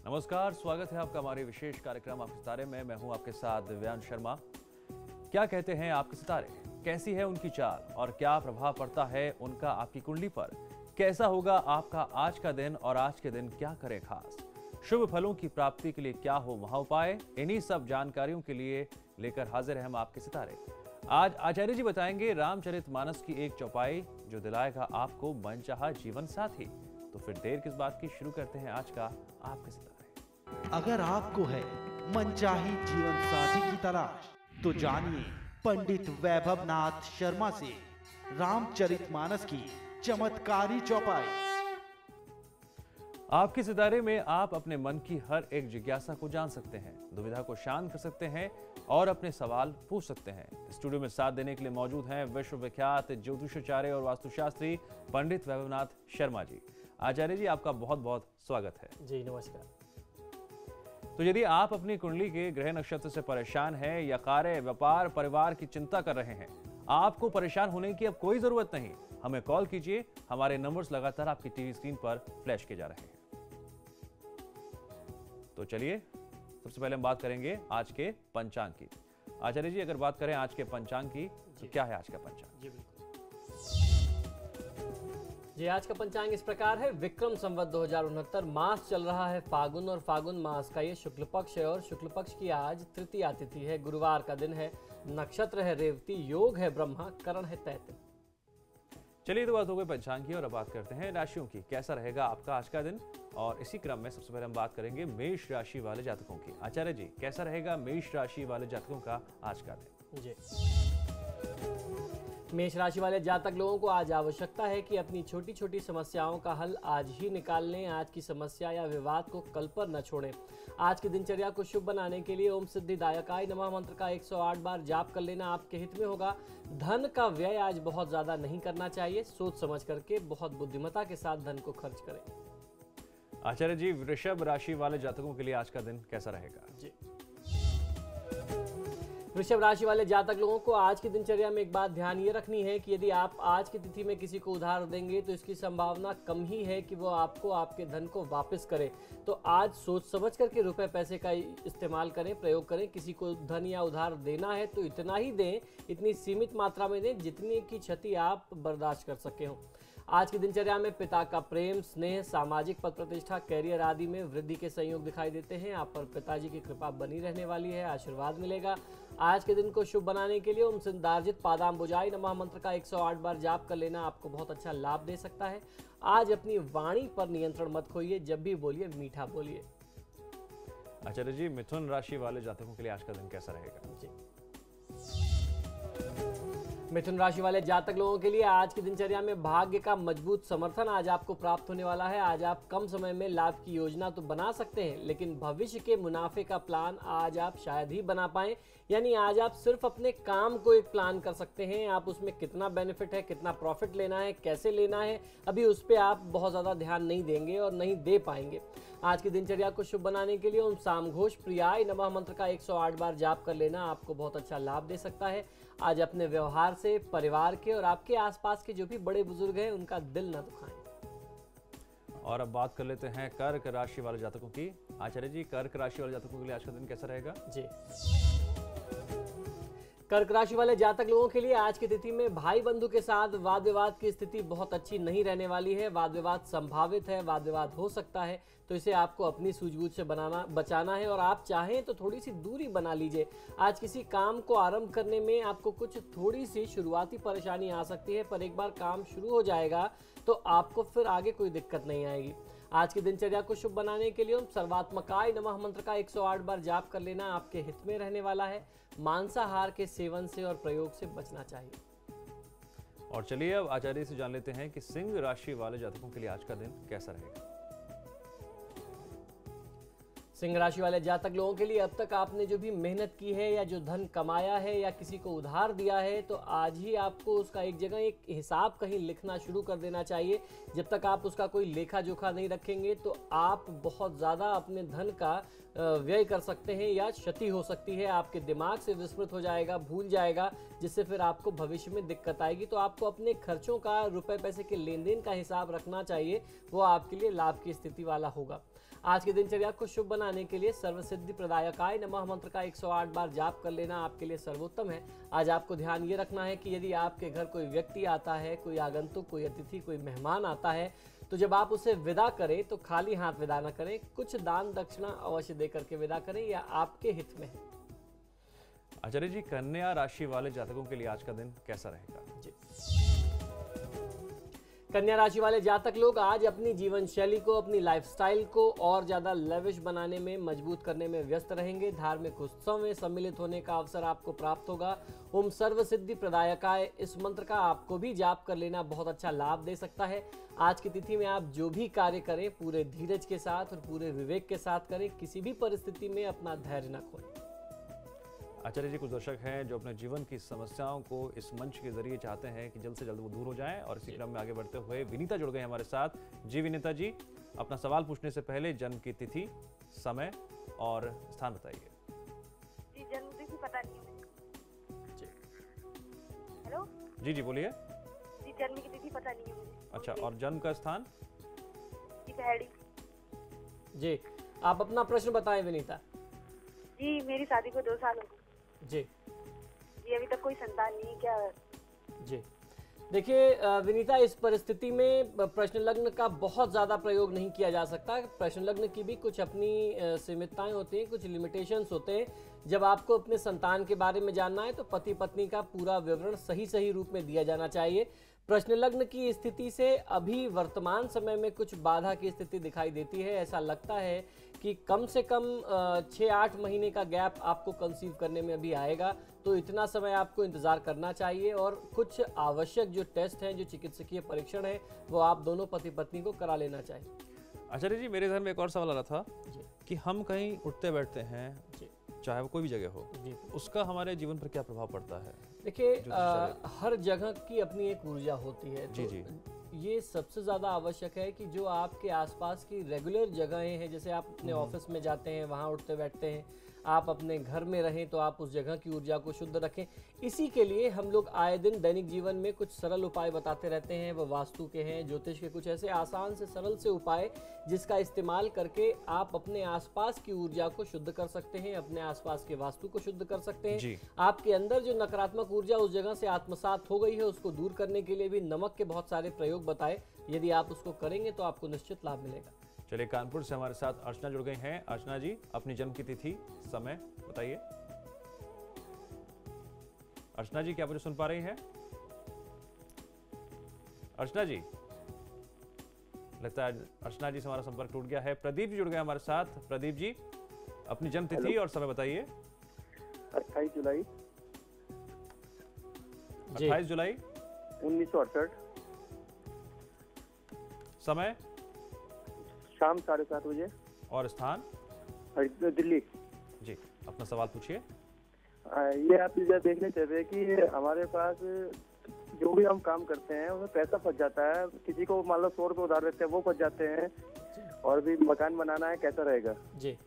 नमस्कार, स्वागत है आपका हमारे विशेष कार्यक्रम आपके सितारे में। मैं हूं आपके साथ दिव्यांश शर्मा। क्या कहते हैं आपके सितारे, कैसी है उनकी चाल और क्या प्रभाव पड़ता है उनका आपकी कुंडली पर? कैसा होगा आपका आज का दिन और आज के दिन क्या करें खास? शुभ फलों की प्राप्ति के लिए क्या हो महाउपाय? इन्हीं सब जानकारियों के लिए लेकर हाजिर हैं हम आपके सितारे। आज आचार्य जी बताएंगे रामचरितमानस की एक चौपाई जो दिलाएगा आपको मनचाहा जीवन साथी। तो फिर देर किस बात की, शुरू करते हैं आज का आपके सितारे। अगर आपको है मनचाही जीवन साथी की तलाश तो जानिए पंडित वैभव नाथ शर्मा से रामचरितमानस की चमत्कारी चौपाई। आपके सितारे में आप अपने मन की हर एक जिज्ञासा को जान सकते हैं, दुविधा को शांत कर सकते हैं और अपने सवाल पूछ सकते हैं। स्टूडियो में साथ देने के लिए मौजूद हैं विश्वविख्यात ज्योतिषाचार्य और वास्तुशास्त्री पंडित वैभवनाथ शर्मा जी। आचार्य जी, आपका बहुत बहुत स्वागत है। जी नमस्कार। तो यदि आप अपनी कुंडली के ग्रह नक्षत्र से परेशान हैं या कार्य, व्यापार, परिवार की चिंता कर रहे हैं, आपको परेशान होने की अब कोई जरूरत नहीं। हमें कॉल कीजिए, हमारे नंबर्स लगातार आपकी टीवी स्क्रीन पर फ्लैश किए जा रहे हैं। तो चलिए, सबसे पहले हम बात करेंगे आज के पंचांग की। आचार्य जी, अगर बात करें आज के पंचांग की तो क्या है आज का पंचांग? जी बिल्कुल जी, आज का पंचांग इस प्रकार है। विक्रम संवत 2069, मास चल रहा है फागुन और फागुन मास का ये शुक्ल पक्ष है और शुक्ल पक्ष की आज तृतीया तिथि है। गुरुवार का दिन है, नक्षत्र है रेवती, योग है ब्रह्मा, करण है तैत। चलिए, तो बात हो गई पंचांग की और अब बात करते हैं राशियों की। कैसा रहेगा आपका आज का दिन? और इसी क्रम में सबसे पहले हम बात करेंगे मेष राशि वाले जातकों की। आचार्य जी, कैसा रहेगा मेष राशि वाले जातकों का आज का दिन? जी, मेष राशि वाले जातक लोगों को आज आवश्यकता है कि अपनी छोटी छोटी समस्याओं का हल आज ही निकाल लें। आज की समस्या या विवाद को कल पर न छोड़ें। आज की दिनचर्या को शुभ बनाने के लिए ओम सिद्धिदायकाय नमः मंत्र का 108 बार जाप कर लेना आपके हित में होगा। धन का व्यय आज बहुत ज्यादा नहीं करना चाहिए। सोच समझ करके बहुत बुद्धिमत्ता के साथ धन को खर्च करें। आचार्य जी, वृषभ राशि वाले जातकों के लिए आज का दिन कैसा रहेगा? जी, वृषभ राशि वाले जातक लोगों को आज की दिनचर्या में एक बात ध्यान ये रखनी है कि यदि आप आज की तिथि में किसी को उधार देंगे तो इसकी संभावना कम ही है कि वो आपको आपके धन को वापस करे। तो आज सोच समझ करके रुपए पैसे का इस्तेमाल करें, प्रयोग करें। किसी को धन या उधार देना है तो इतना ही दें, इतनी सीमित मात्रा में दें जितनी की क्षति आप बर्दाश्त कर सके हो। आज की दिनचर्या में पिता का प्रेम, स्नेह, सामाजिक पद प्रतिष्ठा, कैरियर आदि में वृद्धि के संयोग दिखाई देते हैं। आप पर पिताजी की कृपा बनी रहने वाली है, आशीर्वाद मिलेगा। आज के दिन को शुभ बनाने के लिए ओम सिद्धार्जित पादाम्बुजाय नमः मंत्र का 108 बार जाप कर लेना आपको बहुत अच्छा लाभ दे सकता है। आज अपनी वाणी पर नियंत्रण मत खोइए, जब भी बोलिए मीठा बोलिए। आचार्य जी, मिथुन राशि वाले जातकों के लिए आज का दिन कैसा रहेगा? जी, मिथुन राशि वाले जातक लोगों के लिए आज की दिनचर्या में भाग्य का मजबूत समर्थन आज आपको प्राप्त होने वाला है। आज आप कम समय में लाभ की योजना तो बना सकते हैं, लेकिन भविष्य के मुनाफे का प्लान आज आप शायद ही बना पाएं। यानी आज आप सिर्फ अपने काम को एक प्लान कर सकते हैं। आप उसमें कितना बेनिफिट है, कितना प्रॉफिट लेना है, कैसे लेना है, अभी उस पर आप बहुत ज़्यादा ध्यान नहीं देंगे और नहीं दे पाएंगे। आज की दिनचर्या को शुभ बनाने के लिए उन सामघोष प्रियाय नमः मंत्र का 108 बार जाप कर लेना आपको बहुत अच्छा लाभ दे सकता है। आज अपने व्यवहार से परिवार के और आपके आसपास के जो भी बड़े बुजुर्ग हैं उनका दिल न दुखाएं। और अब बात कर लेते हैं कर्क राशि वाले जातकों की। आचार्य जी, कर्क राशि वाले जातकों के लिए आज का दिन कैसा रहेगा? जी, कर्क राशि वाले जातक लोगों के लिए आज की तिथि में भाई बंधु के साथ वाद विवाद की स्थिति बहुत अच्छी नहीं रहने वाली है। वाद विवाद संभावित है, वाद विवाद हो सकता है, तो इसे आपको अपनी सूझबूझ से बचाना है और आप चाहें तो थोड़ी सी दूरी बना लीजिए। आज किसी काम को आरंभ करने में आपको कुछ थोड़ी सी शुरुआती परेशानी आ सकती है, पर एक बार काम शुरू हो जाएगा तो आपको फिर आगे कोई दिक्कत नहीं आएगी। आज की दिनचर्या को शुभ बनाने के लिए ओम सर्वात्मकाय नमः मंत्र का 108 बार जाप कर लेना आपके हित में रहने वाला है। मांसाहार के सेवन से और प्रयोग से बचना चाहिए। और चलिए, अब आचार्य से जान लेते हैं कि सिंह राशि वाले जातकों के लिए आज का दिन कैसा रहेगा। सिंह राशि वाले जातक लोगों के लिए अब तक आपने जो भी मेहनत की है या जो धन कमाया है या किसी को उधार दिया है, तो आज ही आपको उसका एक जगह एक हिसाब कहीं लिखना शुरू कर देना चाहिए। जब तक आप उसका कोई लेखा जोखा नहीं रखेंगे तो आप बहुत ज़्यादा अपने धन का व्यय कर सकते हैं या क्षति हो सकती है। आपके दिमाग से विस्मृत हो जाएगा, भूल जाएगा, जिससे फिर आपको भविष्य में दिक्कत आएगी। तो आपको अपने खर्चों का, रुपए पैसे के लेन देन का हिसाब रखना चाहिए, वो आपके लिए लाभ की स्थिति वाला होगा। आज की दिनचर्या को शुभ बनाने के लिए सर्वसिद्धि प्रदायकाय नमः मंत्र का 108 बार जाप कर लेना आपके लिए सर्वोत्तम है। आज आपको ध्यान ये रखना है कि यदि आपके घर कोई व्यक्ति आता है, कोई आगंतुक, कोई अतिथि, कोई मेहमान आता है, तो जब आप उसे विदा करें तो खाली हाथ विदा न करें, कुछ दान दक्षिणा अवश्य दे करके विदा करें, या आपके हित में है। आचार्य जी, कन्या राशि वाले जातकों के लिए आज का दिन कैसा रहेगा? जी, कन्या राशि वाले जातक लोग आज अपनी जीवन शैली को, अपनी लाइफस्टाइल को और ज्यादा लेविश बनाने में, मजबूत करने में व्यस्त रहेंगे। धार्मिक उत्सव में सम्मिलित होने का अवसर आपको प्राप्त होगा। ओम सर्व सिद्धि प्रदायकाय इस मंत्र का आपको भी जाप कर लेना बहुत अच्छा लाभ दे सकता है। आज की तिथि में आप जो भी कार्य करें पूरे धीरज के साथ और पूरे विवेक के साथ करें, किसी भी परिस्थिति में अपना धैर्य न खोएं। आचार्य जी, कुछ दर्शक हैं जो अपने जीवन की समस्याओं को इस मंच के जरिए चाहते हैं कि जल्द से जल्द वो दूर हो जाएं, और इसी क्रम में आगे बढ़ते हुए विनीता जुड़ गए हमारे साथ। जी विनीता जी, अपना सवाल पूछने से पहले जन्म की तिथि, समय और स्थान बताइए। जी, जन्म तिथि पता नहीं है मुझे। हेलो जी बोलिए। जी, जन्म की तिथि पता नहीं है मुझे। अच्छा, और जन्म का स्थान? जी, पहाड़ी। जी, आप अपना प्रश्न बताएं विनीता। जी, मेरी शादी को 2 साल हो गए। जी जी, अभी तक कोई संतान नहीं है क्या? जी, देखिए विनीता, इस परिस्थिति में प्रश्न लग्न का बहुत ज़्यादा प्रयोग नहीं किया जा सकता। प्रश्न लग्न की भी कुछ अपनी सीमितताएं होती हैं, कुछ लिमिटेशंस होते हैं। जब आपको अपने संतान के बारे में जानना है तो पति पत्नी का पूरा विवरण सही रूप में दिया जाना चाहिए। प्रश्न लग्न की स्थिति से अभी वर्तमान समय में कुछ बाधा की स्थिति दिखाई देती है। ऐसा लगता है कि कम से कम 6-8 महीने का गैप आपको कंसीव करने में अभी आएगा, तो इतना समय आपको इंतजार करना चाहिए। और कुछ आवश्यक जो टेस्ट हैं, जो चिकित्सकीय परीक्षण है, वो आप दोनों पति पत्नी को करा लेना चाहिए। आचार्य जी, मेरे ध्यान में एक और सवाल आ रहा था कि हम कहीं उठते बैठते हैं, चाहे वो कोई भी जगह हो, उसका हमारे जीवन पर क्या प्रभाव पड़ता है? देखिए, हर जगह की अपनी एक ऊर्जा होती है। जी तो जी, ये सबसे ज़्यादा आवश्यक है कि जो आपके आसपास की रेगुलर जगहें हैं, जैसे आप अपने ऑफिस में जाते हैं, वहाँ उठते बैठते हैं, आप अपने घर में रहें तो आप उस जगह की ऊर्जा को शुद्ध रखें। इसी के लिए हम लोग आए दिन दैनिक जीवन में कुछ सरल उपाय बताते रहते हैं। वो वास्तु के हैं, ज्योतिष के, कुछ ऐसे आसान से सरल से उपाय जिसका इस्तेमाल करके आप अपने आसपास की ऊर्जा को शुद्ध कर सकते हैं, अपने आसपास के वास्तु को शुद्ध कर सकते हैं। आपके अंदर जो नकारात्मक ऊर्जा उस जगह से आत्मसात हो गई है, उसको दूर करने के लिए भी नमक के बहुत सारे प्रयोग बताए। यदि आप उसको करेंगे तो आपको निश्चित लाभ मिलेगा। चलिए, कानपुर से हमारे साथ अर्चना जुड़ गई हैं। अर्चना जी, अपनी जन्म की तिथि, समय बताइए। अर्चना जी, क्या मुझे सुन पा रही हैं? अर्चना जी, लगता है अर्चना जी से हमारा संपर्क टूट गया है। प्रदीप जी जुड़ गए हमारे साथ। प्रदीप जी, अपनी जन्म तिथि और समय बताइए। 28 जुलाई 28 जुलाई 1968, समय शाम 7:30 बजे, और स्थान? दिल्ली। जी, अपना सवाल पूछिए। ये आप इधर देखने चाहते हैं कि हमारे पास जो भी हम काम करते हैं उसमें पैसा फंस जाता है। किसी को मान लो 100 रुपये उधार देते हैं, वो फंस जाते हैं। और भी मकान बनाना है, कैसा रहेगा? जी,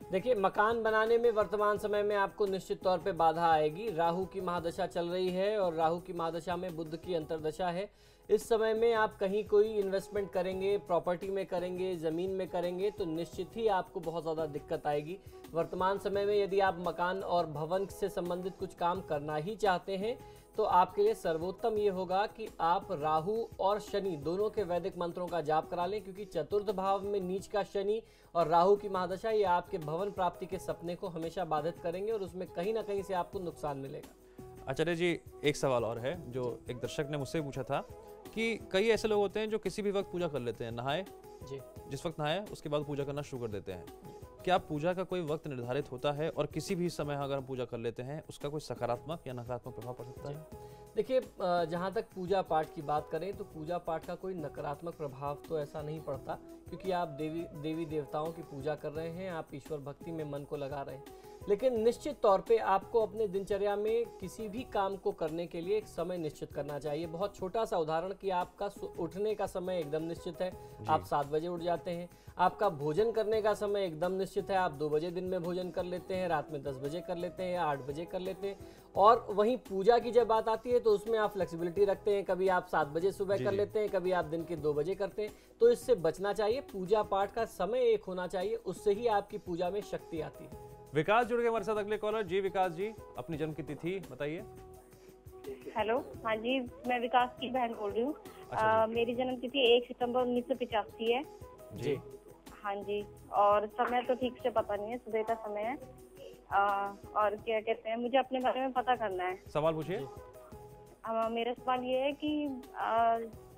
देखिए, मकान बनाने में वर्तमान समय में आपको निश्चित तौर पे बाधा आएगी। राहु की महादशा चल रही है और राहु की महादशा में बुध की अंतर्दशा है। इस समय में आप कहीं कोई इन्वेस्टमेंट करेंगे, प्रॉपर्टी में करेंगे, ज़मीन में करेंगे, तो निश्चित ही आपको बहुत ज़्यादा दिक्कत आएगी। वर्तमान समय में यदि आप मकान और भवन से संबंधित कुछ काम करना ही चाहते हैं तो आपके लिए सर्वोत्तम ये होगा कि आप राहु और शनि दोनों के वैदिक मंत्रों का जाप करा लें, क्योंकि चतुर्थ भाव में नीच का शनि और राहु की महादशा ये आपके भवन प्राप्ति के सपने को हमेशा बाधित करेंगे और उसमें कहीं ना कहीं से आपको नुकसान मिलेगा। आचार्य जी, एक सवाल और है जो एक दर्शक ने मुझसे पूछा था कि कई ऐसे लोग होते हैं जो किसी भी वक्त पूजा कर लेते हैं, नहाए जी, जिस वक्त नहाए उसके बाद पूजा करना शुरू कर देते हैं। क्या पूजा का कोई वक्त निर्धारित होता है, और किसी भी समय अगर हम पूजा कर लेते हैं उसका कोई सकारात्मक या नकारात्मक प्रभाव पड़ सकता है? देखिए, जहाँ तक पूजा पाठ की बात करें तो पूजा पाठ का कोई नकारात्मक प्रभाव तो ऐसा नहीं पड़ता, क्योंकि आप देवी देवताओं की पूजा कर रहे हैं, आप ईश्वर भक्ति में मन को लगा रहे हैं। लेकिन निश्चित तौर पे आपको अपने दिनचर्या में किसी भी काम को करने के लिए एक समय निश्चित करना चाहिए। बहुत छोटा सा उदाहरण कि आपका उठने का समय एकदम निश्चित है, आप 7 बजे उठ जाते हैं। आपका भोजन करने का समय एकदम निश्चित है, आप 2 बजे दिन में भोजन कर लेते हैं, रात में 10 बजे कर लेते हैं, 8 बजे कर लेते हैं। और वहीं पूजा की जब बात आती है तो उसमें आप फ्लेक्सिबिलिटी रखते हैं, कभी आप 7 बजे सुबह कर लेते हैं, कभी आप दिन के 2 बजे करते हैं। तो इससे बचना चाहिए। पूजा पाठ का समय एक होना चाहिए, उससे ही आपकी पूजा में शक्ति आती है। विकास जुड़ गए हमारे साथ अगले कॉलर। जी विकास जी, अपनी जन्म की तिथि बताइए। हेलो, हाँ जी, मैं विकास की बहन बोल रही हूँ। अच्छा मेरी जन्म तिथि 1 सितंबर 1985 है। जी हाँ जी, और समय तो ठीक से पता नहीं है, सुबह का समय है। और क्या कहते हैं, मुझे अपने बारे में पता करना है। सवाल पूछिए। मेरा सवाल ये है कि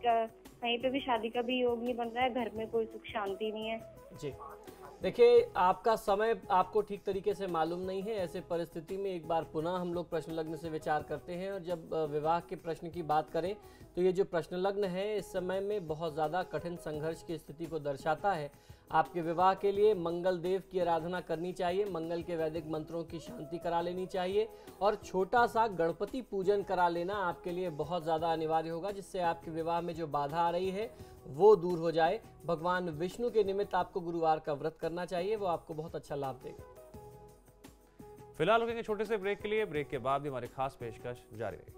कहीं पे भी शादी का भी योग नहीं बन रहा है, घर में कोई सुख शांति नहीं है। जी देखिए, आपका समय आपको ठीक तरीके से मालूम नहीं है। ऐसे परिस्थिति में एक बार पुनः हम लोग प्रश्न लग्न से विचार करते हैं, और जब विवाह के प्रश्न की बात करें तो ये जो प्रश्न लग्न है इस समय में बहुत ज़्यादा कठिन संघर्ष की स्थिति को दर्शाता है। आपके विवाह के लिए मंगल देव की आराधना करनी चाहिए, मंगल के वैदिक मंत्रों की शांति करा लेनी चाहिए, और छोटा सा गणपति पूजन करा लेना आपके लिए बहुत ज़्यादा अनिवार्य होगा, जिससे आपके विवाह में जो बाधा आ रही है वो दूर हो जाए। भगवान विष्णु के निमित्त आपको गुरुवार का व्रत करना चाहिए, वो आपको बहुत अच्छा लाभ देगा। फिलहाल रुकेंगे छोटे से ब्रेक के लिए। ब्रेक के बाद भी हमारी खास पेशकश जारी रहेगी।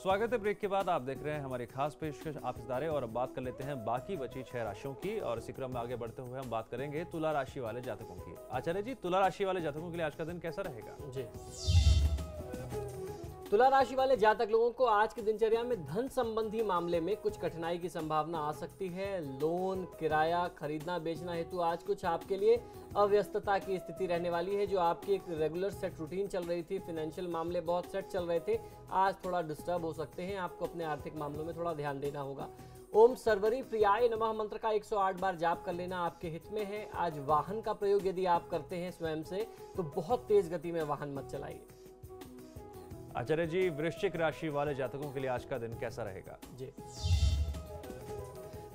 स्वागत है ब्रेक के बाद। आप देख रहे हैं हमारी खास पेशकश आप सितारे, और अब बात कर लेते हैं बाकी बची 6 राशियों की। और इसी क्रम में आगे बढ़ते हुए हम बात करेंगे तुला राशि वाले जातकों की। आचार्य जी, तुला राशि वाले जातकों के लिए आज का दिन कैसा रहेगा? जी, तुला राशि वाले जातक लोगों को आज की दिनचर्या में धन संबंधी मामले में कुछ कठिनाई की संभावना आ सकती है। लोन, किराया, खरीदना बेचना हेतु आज कुछ आपके लिए अव्यस्तता की स्थिति रहने वाली है। जो आपकी एक रेगुलर सेट रूटीन चल रही थी, फाइनेंशियल मामले बहुत सेट चल रहे थे, आज थोड़ा डिस्टर्ब हो सकते हैं। आपको अपने आर्थिक मामलों में थोड़ा ध्यान देना होगा। ओम सर्वरी प्रियाय नमः मंत्र का 108 बार जाप कर लेना आपके हित में है। आज वाहन का प्रयोग यदि आप करते हैं स्वयं से, तो बहुत तेज गति में वाहन मत चलाइए। आचार्य जी, वृश्चिक राशि वाले जातकों के लिए आज का दिन कैसा रहेगा? जी,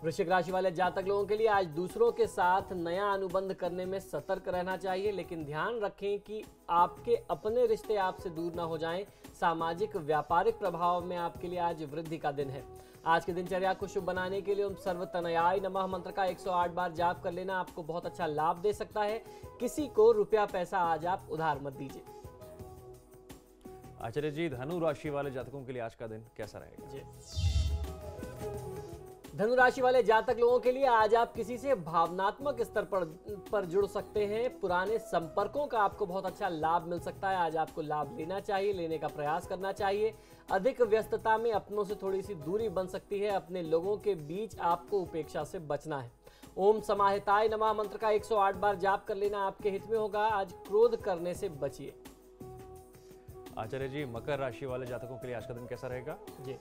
वृश्चिक राशि वाले जातक लोगों के लिए आज दूसरों के साथ नया अनुबंध करने में सतर्क रहना चाहिए, लेकिन ध्यान रखें कि आपके अपने रिश्ते आपसे दूर ना हो जाएं। सामाजिक व्यापारिक प्रभाव में आपके लिए आज वृद्धि का दिन है। आज की दिनचर्या को शुभ बनाने के लिए ओम सर्वतनयाय नमः मंत्र का 108 बार जाप कर लेना आपको बहुत अच्छा लाभ दे सकता है। किसी को रुपया पैसा आज आप उधार मत दीजिए। आचार्य जी, धनु राशि वाले जातकों के लिए आज का दिन कैसा रहेगा? जी, धनु राशि वाले जातक लोगों के लिए आज आप किसी से भावनात्मक स्तर पर जुड़ सकते हैं। पुराने संपर्कों का आपको बहुत अच्छा लाभ मिल सकता है। आज आपको लाभ लेना चाहिए, लेने का प्रयास करना चाहिए। अधिक व्यस्तता में अपनों से थोड़ी सी दूरी बन सकती है। अपने लोगों के बीच आपको उपेक्षा से बचना है। ओम समाहिताय नमः मंत्र का 108 बार जाप कर लेना आपके हित में होगा। आज क्रोध करने से बचिए। आचार्य जी, मकर राशि वाले जातकों के लिए आज का दिन कैसा रहेगा? जी,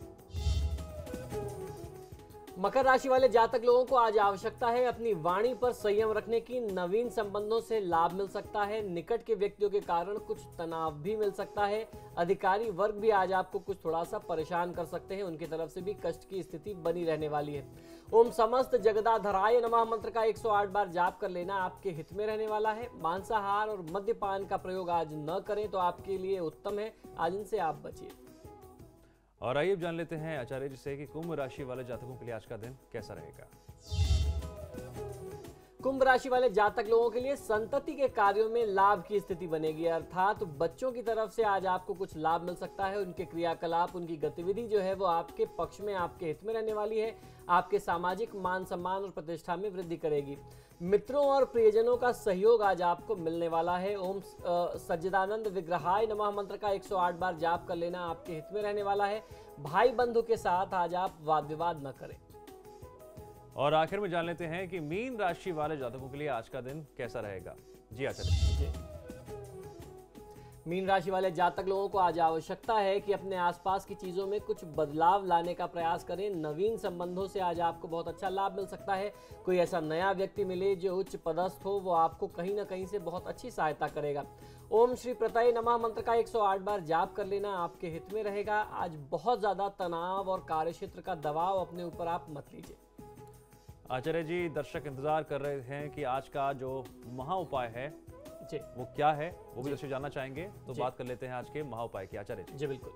मकर राशि वाले जातक लोगों को आज आवश्यकता है अपनी वाणी पर संयम रखने की। नवीन संबंधों से लाभ मिल सकता है। निकट के व्यक्तियों के कारण कुछ तनाव भी मिल सकता है। अधिकारी वर्ग भी आज आपको कुछ थोड़ा सा परेशान कर सकते हैं, उनकी तरफ से भी कष्ट की स्थिति बनी रहने वाली है। ओम समस्त जगदाधराय नमः मंत्र का 108 बार जाप कर लेना आपके हित में रहने वाला है। मांसाहार और मद्यपान का प्रयोग आज न करें तो आपके लिए उत्तम है। आज इनसे आप बचिए। और आइए अब जान लेते हैं आचार्य जी से कि कुंभ राशि वाले जातकों के लिए आज का दिन कैसा रहेगा। कुंभ राशि वाले जातक लोगों के लिए संतति के कार्यों में लाभ की स्थिति बनेगी, अर्थात बच्चों की तरफ से आज आपको कुछ लाभ मिल सकता है। उनके क्रियाकलाप, उनकी गतिविधि जो है वो आपके पक्ष में, आपके हित में रहने वाली है। आपके सामाजिक मान सम्मान और प्रतिष्ठा में वृद्धि करेगी। मित्रों और प्रियजनों का सहयोग आज आपको मिलने वाला है। ओम सज्जदानंद विग्रहाय नमः मंत्र का 108 बार जाप कर लेना आपके हित में रहने वाला है। भाई बंधु के साथ आज आप वाद विवाद न करें। और आखिर में जान लेते हैं कि मीन राशि वाले जातकों के लिए आज का दिन कैसा रहेगा। जी आचार्य। मीन राशि वाले जातक लोगों को आज आवश्यकता है कि अपने आसपास की चीजों में कुछ बदलाव लाने का प्रयास करें। नवीन संबंधों से आज आपको बहुत अच्छा लाभ मिल सकता है। कोई ऐसा नया व्यक्ति मिले जो उच्च पदस्थ हो, वो आपको कहीं ना कहीं से बहुत अच्छी सहायता करेगा। ओम श्री प्रतय नमः मंत्र का 108 बार जाप कर लेना आपके हित में रहेगा। आज बहुत ज्यादा तनाव और कार्यक्षेत्र का दबाव अपने ऊपर आप मत लीजिए। आचार्य जी, दर्शक इंतजार कर रहे हैं कि आज का जो महा उपाय है जी वो क्या है, वो भी दर्शक जानना चाहेंगे, तो बात कर लेते हैं आज के महा उपाय की। आचार्य जी। जी बिल्कुल।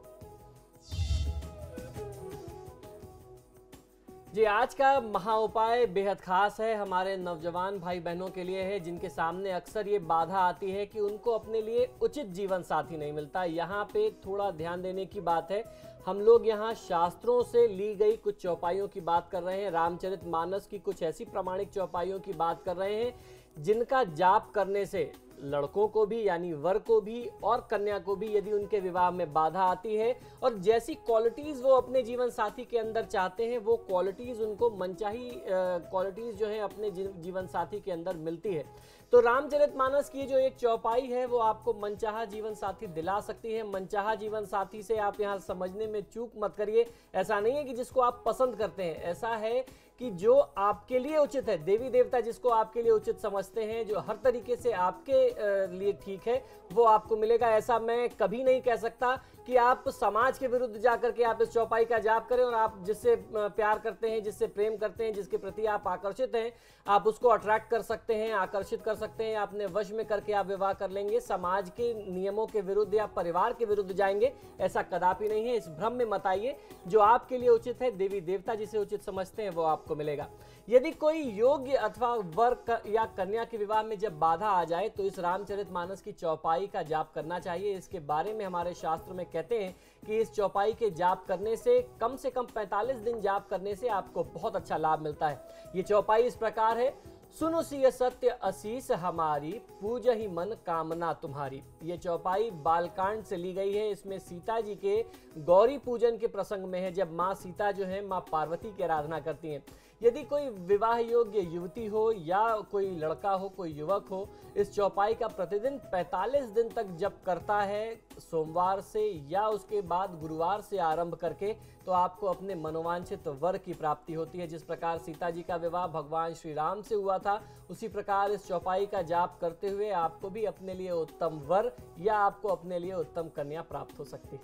जी, आज का महा उपाय बेहद खास है, हमारे नौजवान भाई बहनों के लिए है जिनके सामने अक्सर ये बाधा आती है कि उनको अपने लिए उचित जीवन साथी नहीं मिलता। यहाँ पे थोड़ा ध्यान देने की बात है। हम लोग यहाँ शास्त्रों से ली गई कुछ चौपाइयों की बात कर रहे हैं, रामचरितमानस की कुछ ऐसी प्रामाणिक चौपाइयों की बात कर रहे हैं जिनका जाप करने से लड़कों को भी यानी वर को भी और कन्या को भी यदि उनके विवाह में बाधा आती है और जैसी क्वालिटीज वो अपने जीवन साथी के अंदर चाहते हैं वो क्वालिटीज उनको मनचाही क्वालिटीज जो है अपने जीवन साथी के अंदर मिलती है। तो रामचरितमानस की जो एक चौपाई है वो आपको मनचाहा जीवन साथी दिला सकती है। मनचाहा जीवन साथी से आप यहाँ समझने में चूक मत करिए। ऐसा नहीं है कि जिसको आप पसंद करते हैं, ऐसा है कि जो आपके लिए उचित है, देवी देवता जिसको आपके लिए उचित समझते हैं, जो हर तरीके से आपके लिए ठीक है, वो आपको मिलेगा। ऐसा मैं कभी नहीं कह सकता कि आप समाज के विरुद्ध जाकर के आप इस चौपाई का जाप करें और आप जिससे प्यार करते हैं, जिससे प्रेम करते हैं, जिसके प्रति आप आकर्षित हैं, आप उसको अट्रैक्ट कर सकते हैं, आकर्षित कर सकते हैं, अपने वश में करके आप विवाह कर लेंगे। समाज के नियमों के विरुद्ध या परिवार के विरुद्ध जाएंगे, ऐसा कदापि नहीं है। इस भ्रम में मत आइए। जो आपके लिए उचित है, देवी देवता जिसे उचित समझते हैं, वो आपको मिलेगा। यदि कोई योग्य अथवा वर या कन्या के विवाह में जब बाधा आ जाए तो इस रामचरितमानस की चौपाई का जाप करना चाहिए। इसके बारे में हमारे शास्त्र में कहते हैं कि इस चौपाई के जाप करने से कम 45 दिन जाप करने से आपको बहुत अच्छा लाभ मिलता है। ये चौपाई इस प्रकार है। सुनो सिय सत्य असीस हमारी, पूज ही मन कामना तुम्हारी। ये चौपाई बालकांड से ली गई है। इसमें सीता जी के गौरी पूजन के प्रसंग में है, जब माँ सीता जो है माँ पार्वती की आराधना करती हैं। यदि कोई विवाह योग्य युवती हो या कोई लड़का हो, कोई युवक हो, इस चौपाई का प्रतिदिन 45 दिन तक जप करता है, सोमवार से या उसके बाद गुरुवार से आरंभ करके, तो आपको अपने मनोवांछित वर की प्राप्ति होती है। जिस प्रकार सीता जी का विवाह भगवान श्री राम से हुआ था, उसी प्रकार इस चौपाई का जाप करते हुए आपको भी अपने लिए उत्तम वर या आपको अपने लिए उत्तम कन्या प्राप्त हो सकती है।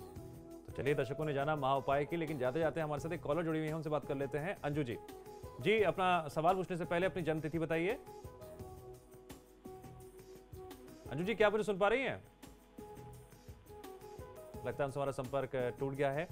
तो चलिए, दर्शकों ने जाना महा उपाय की, लेकिन जाते जाते हमारे साथ एक कॉलर जुड़ी हुई है, उनसे बात कर लेते हैं। अंजू जी, अपना सवाल पूछने से पहले अपनी जन्म तिथि बताइए। अंजू जी, क्या आप मुझे सुन पा रही हैं? लगता है हमारा संपर्क टूट गया है।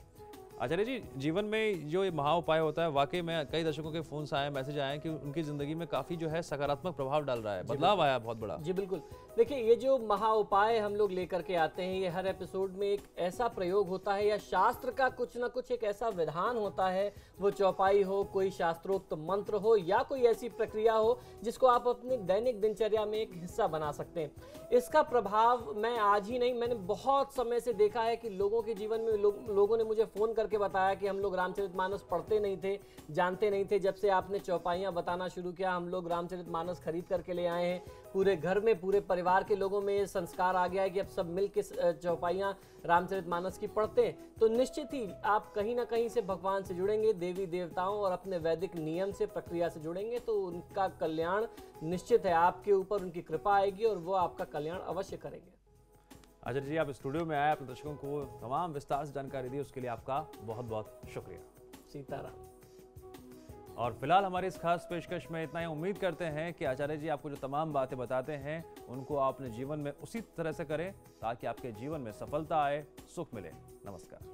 आचार्य जी, जीवन में जो ये महा उपाय होता है, वाकई में कई दर्शकों के फोन आए, मैसेज आए कि उनकी जिंदगी में काफी जो है सकारात्मक प्रभाव डाल रहा है, बदलाव आया बहुत बड़ा। जी बिल्कुल। देखिए, ये जो महा उपाय हम लोग लेकर के आते हैं, ये हर एपिसोड में एक ऐसा प्रयोग होता है या शास्त्र का कुछ ना कुछ एक ऐसा विधान होता है, वो चौपाई हो, कोई शास्त्रोक्त मंत्र हो या कोई ऐसी प्रक्रिया हो जिसको आप अपने दैनिक दिनचर्या में एक हिस्सा बना सकते हैं। इसका प्रभाव मैं आज ही नहीं, मैंने बहुत समय से देखा है कि लोगों के जीवन में लोगों ने मुझे फोन करके बताया कि हम लोग रामचरितमानस पढ़ते नहीं थे, जानते नहीं थे। जब से आपने चौपाइयाँ बताना शुरू किया, हम लोग रामचरितमानस खरीद करके ले आए हैं। पूरे घर में, पूरे परिवार के लोगों में ये संस्कार आ गया है कि अब सब मिल के चौपाइयाँ रामचरितमानस की पढ़ते हैं। तो निश्चित ही आप कहीं ना कहीं से भगवान से जुड़ेंगे, देवी देवताओं और अपने वैदिक नियम से, प्रक्रिया से जुड़ेंगे, तो उनका कल्याण निश्चित है। आपके ऊपर उनकी कृपा आएगी और वो आपका कल्याण अवश्य करेंगे। आचार्य जी, आप स्टूडियो में आए, अपने दर्शकों को तमाम विस्तार से जानकारी दी, उसके लिए आपका बहुत बहुत शुक्रिया। सीताराम। और फिलहाल हमारी इस खास पेशकश में इतना ही। उम्मीद करते हैं कि आचार्य जी आपको जो तमाम बातें बताते हैं उनको आप अपने जीवन में उसी तरह से करें ताकि आपके जीवन में सफलता आए, सुख मिले। नमस्कार।